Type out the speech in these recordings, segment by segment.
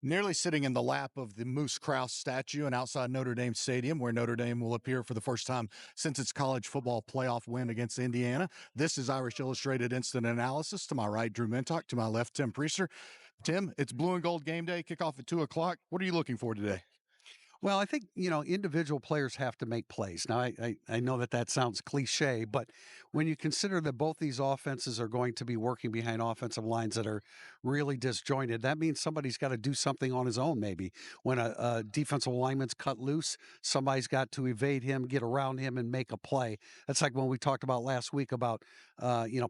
Nearly sitting in the lap of the Moose Krause statue and outside Notre Dame Stadium, where Notre Dame will appear for the first time since its college football playoff win against Indiana. This is Irish Illustrated Instant Analysis. To my right, Drew Mentock. To my left, Tim Prister. Tim, it's blue and gold game day, kickoff at 2 o'clock. What are you looking for today? Well, I think, individual players have to make plays. Now, I know that sounds cliche, but when you consider that both these offenses are going to be working behind offensive lines that are really disjointed, that means somebody's got to do something on his own, maybe. When a defensive lineman's cut loose, somebody's got to evade him, get around him, and make a play. That's like when we talked about last week about,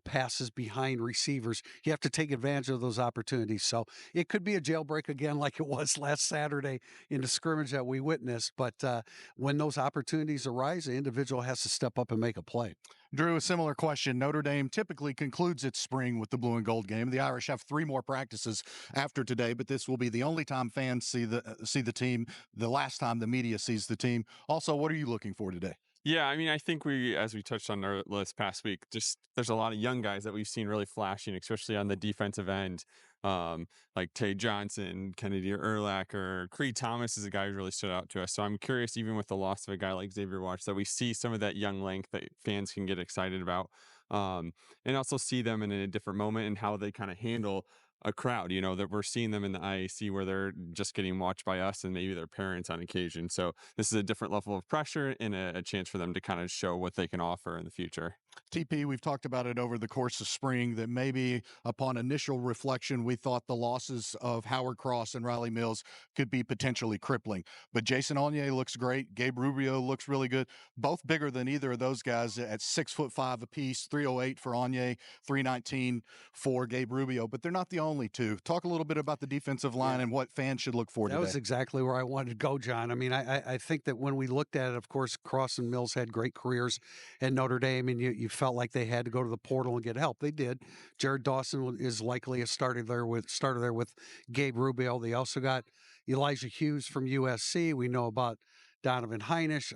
passes behind receivers. You have to take advantage of those opportunities. So it could be a jailbreak again like it was last Saturday in the scrimmage that we witnessed. But when those opportunities arise, the individual has to step up and make a play. Drew, a similar question. Notre Dame typically concludes its spring with the blue and gold game. The Irish have 3 more practices after today, but this will be the only time fans see the team, the last time the media sees the team. Also, what are you looking for today? Yeah, I mean, I think as we touched on our list past week, just there's a lot of young guys that we've seen really flashing, especially on the defensive end, like Tay Johnson, Kennedy Urlacher, Creed Thomas is a guy who really stood out to us. So I'm curious, even with the loss of a guy like Xavier Watts, that we see some of that young length that fans can get excited about, and also see them in a different moment and how they kind of handle a crowd, that we're seeing them in the IAC where they're just getting watched by us and maybe their parents on occasion. So this is a different level of pressure and a chance for them to kind of show what they can offer in the future. TP, we've talked about it over the course of spring that maybe upon initial reflection, we thought the losses of Howard Cross and Riley Mills could be potentially crippling. But Jason Onye looks great. Gabe Rubio looks really good. Both bigger than either of those guys at 6'5" apiece, 308 for Onye, 319 for Gabe Rubio. But they're not the only two. Talk a little bit about the defensive line and what fans should look for That today. was exactly where I wanted to go, John. I mean, I think that when we looked at it, of course, Cross and Mills had great careers at Notre Dame, and you felt like they had to go to the portal and get help. They did. Jared Dawson is likely a starter there with Gabe Rubio. They also got Elijah Hughes from USC. We know about Donovan Heinisch.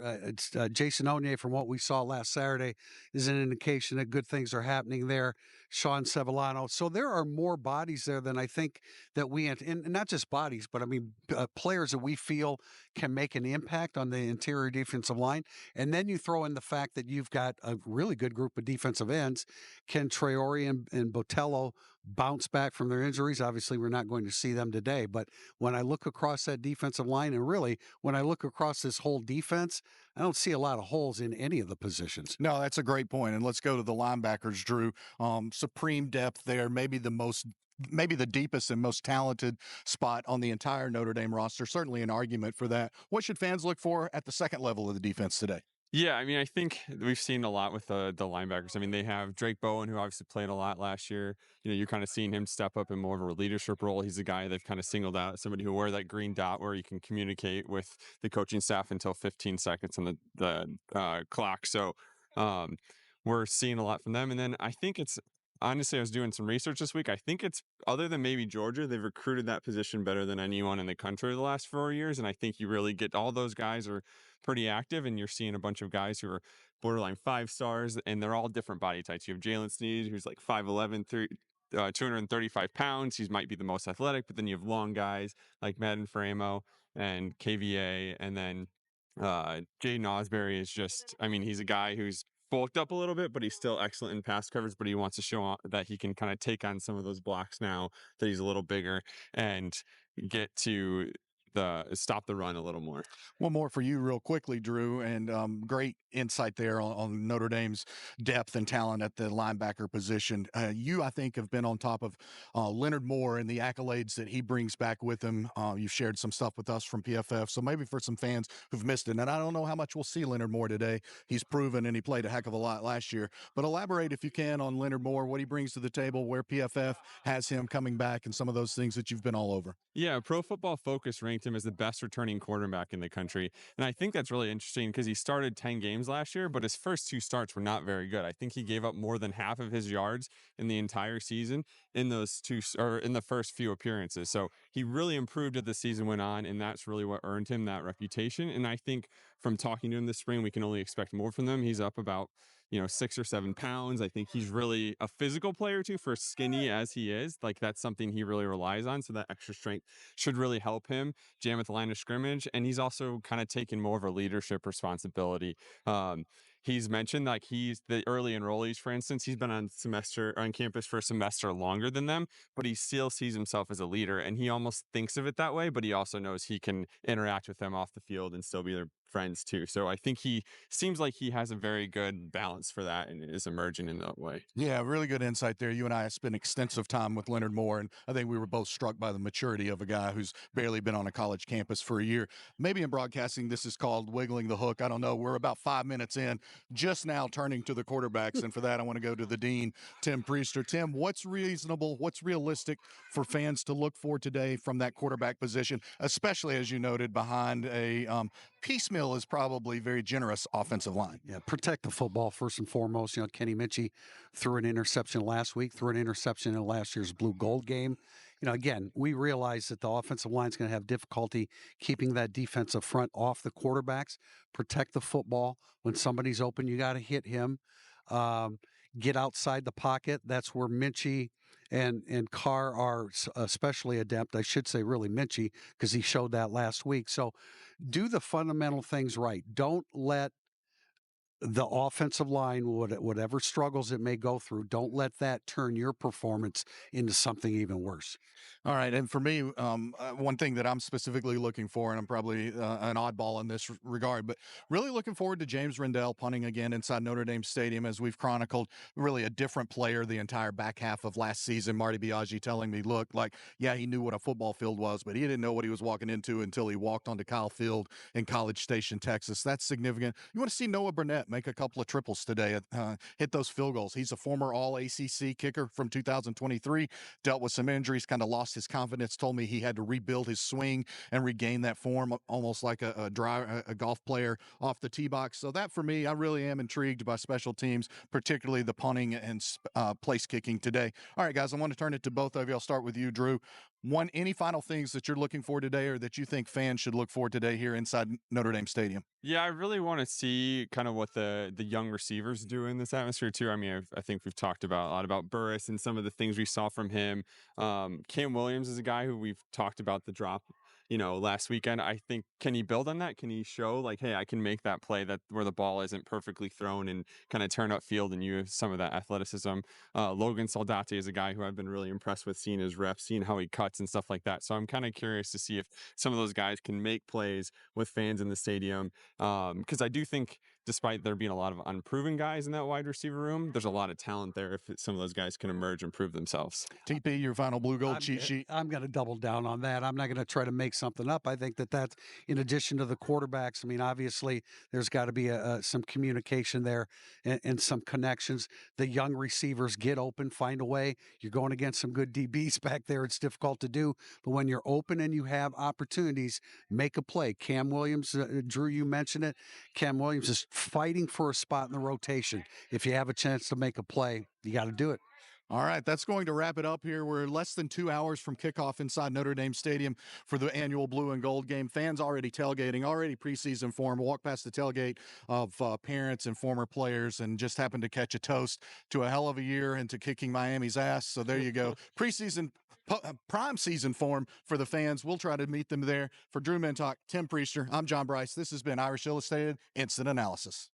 Jason Onye, from what we saw last Saturday, is an indication that good things are happening there. Sean Sevillano. So there are more bodies there than I think that and not just bodies, but I mean, players that we feel can make an impact on the interior defensive line. And then you throw in the fact that you've got a really good group of defensive ends. Can Traore and Botello bounce back from their injuries? Obviously, we're not going to see them today. But when I look across that defensive line, and really when I look across this whole defense, I don't see a lot of holes in any of the positions. No, that's a great point. And let's go to the linebackers, Drew. Supreme depth there, maybe the deepest and most talented spot on the entire Notre Dame roster. Certainly an argument for that. What should fans look for at the second level of the defense today? Yeah, I mean, I think we've seen a lot with the linebackers. I mean, they have Drake Bowen, who obviously played a lot last year. You're kind of seeing him step up in more of a leadership role. He's a guy they've kind of singled out, somebody who wear that green dot where you can communicate with the coaching staff until 15 seconds on the clock. So we're seeing a lot from them. And then I think it's honestly, I was doing some research this week. I think it's other than maybe Georgia, they've recruited that position better than anyone in the country the last 4 years. And I think you really get all those guys are pretty active, and you're seeing a bunch of guys who are borderline 5 stars, and they're all different body types. You have Jalen Sneed, who's like 5'11", 235 pounds. He might be the most athletic, but then you have long guys like Madden Framo and KVA, and then Jaden Osbury is just, I mean, he's a guy who's bulked up a little bit, but he's still excellent in pass coverage, but he wants to show that he can kind of take on some of those blocks now that he's a little bigger and get to stop the run a little more. One more for you real quickly, Drew, and great insight there on Notre Dame's depth and talent at the linebacker position. You, I think, have been on top of Leonard Moore and the accolades that he brings back with him. You've shared some stuff with us from PFF, so maybe for some fans who've missed it, and I don't know how much we'll see Leonard Moore today. He's proven, and he played a heck of a lot last year. But elaborate, if you can, on Leonard Moore, what he brings to the table, where PFF has him coming back, and some of those things that you've been all over. Yeah, Pro Football Focus ranked him as the best returning quarterback in the country. And I think that's really interesting because he started 10 games last year, but his first 2 starts were not very good. I think he gave up more than half of his yards in the entire season. in those or in the first few appearances. So he really improved as the season went on, and that's really what earned him that reputation. And I think from talking to him this spring, we can only expect more from them. He's up about 6 or 7 pounds. I think he's really a physical player too, for skinny as he is. Like that's something he really relies on. So that extra strength should really help him jam at the line of scrimmage. And he's also kind of taken more of a leadership responsibility. Um, he's mentioned like he's the early enrollees, for instance, he's been on campus for a semester longer than them, but he still sees himself as a leader, and he almost thinks of it that way, but he also knows he can interact with them off the field and still be their friends too. So I think he seems like he has a very good balance for that and is emerging in that way. Yeah, really good insight there. You and I have spent extensive time with Leonard Moore, and I think we were both struck by the maturity of a guy who's barely been on a college campus for a year. Maybe in broadcasting, this is called wiggling the hook. I don't know. We're about 5 minutes in, just now turning to the quarterbacks. And for that, I want to go to the dean, Tim Prister. Tim, what's reasonable, what's realistic for fans to look for today from that quarterback position, especially as you noted, behind a piecemeal is probably very generous offensive line? Yeah, protect the football first and foremost. Kenny Minchie threw an interception last week, threw an interception in last year's blue gold game. Again, we realize that the offensive line is going to have difficulty keeping that defensive front off the quarterbacks. Protect the football. When somebody's open, you got to hit him. Get outside the pocket. That's where Minchie and Carr are especially adept. I should say really Minchie, because he showed that last week. So do the fundamental things right. Don't let the offensive line, whatever struggles it may go through, don't let that turn your performance into something even worse. All right. And for me, one thing that I'm specifically looking for, and I'm probably an oddball in this regard, but really looking forward to James Rendell punting again inside Notre Dame Stadium, as we've chronicled really a different player the entire back half of last season. Marty Biaggi telling me, look, like, yeah, he knew what a football field was, but he didn't know what he was walking into until he walked onto Kyle Field in College Station, Texas. That's significant. You want to see Noah Burnett make a couple of triples today, hit those field goals. He's a former All-ACC kicker from 2023, dealt with some injuries, kind of lost his confidence, told me he had to rebuild his swing and regain that form, almost like a golf player off the tee box. So that for me, I really am intrigued by special teams, particularly the punting and place kicking today. All right, guys, I want to turn it to both of you. I'll start with you, Drew. Any final things that you're looking for today, or that you think fans should look for today here inside Notre Dame Stadium? Yeah, I really want to see kind of what the young receivers do in this atmosphere too. I mean, I think we've talked about a lot about Brice and some of the things we saw from him. Cam Williams is a guy who we've talked about the drop, last weekend. I think, can he build on that? Can he show like, hey, I can make that play that where the ball isn't perfectly thrown and kind of turn upfield and use some of that athleticism? Logan Saldate is a guy who I've been really impressed with, seeing his reps, seeing how he cuts and stuff like that. So I'm kind of curious to see if some of those guys can make plays with fans in the stadium. Because I do think, despite there being a lot of unproven guys in that wide receiver room, there's a lot of talent there if some of those guys can emerge and prove themselves. TP, your final blue gold cheat sheet. I'm going to double down on that. I'm not going to try to make something up. I think that's in addition to the quarterbacks. I mean, obviously, there's got to be some communication there and some connections. The young receivers get open, find a way. You're going against some good DBs back there. It's difficult to do. But when you're open and you have opportunities, make a play. Cam Williams, Drew, you mentioned it. Cam Williams is fighting for a spot in the rotation. If you have a chance to make a play, you got to do it. All right, that's going to wrap it up here. We're less than 2 hours from kickoff inside Notre Dame Stadium for the annual blue and gold game. Fans already tailgating, already preseason form. Walk past the tailgate of parents and former players and just happened to catch a toast to a hell of a year and to kicking Miami's ass. So there you go. Preseason, prime season form for the fans. We'll try to meet them there. For Drew Mentock, Tim Priester, I'm John Brice. This has been Irish Illustrated Instant Analysis.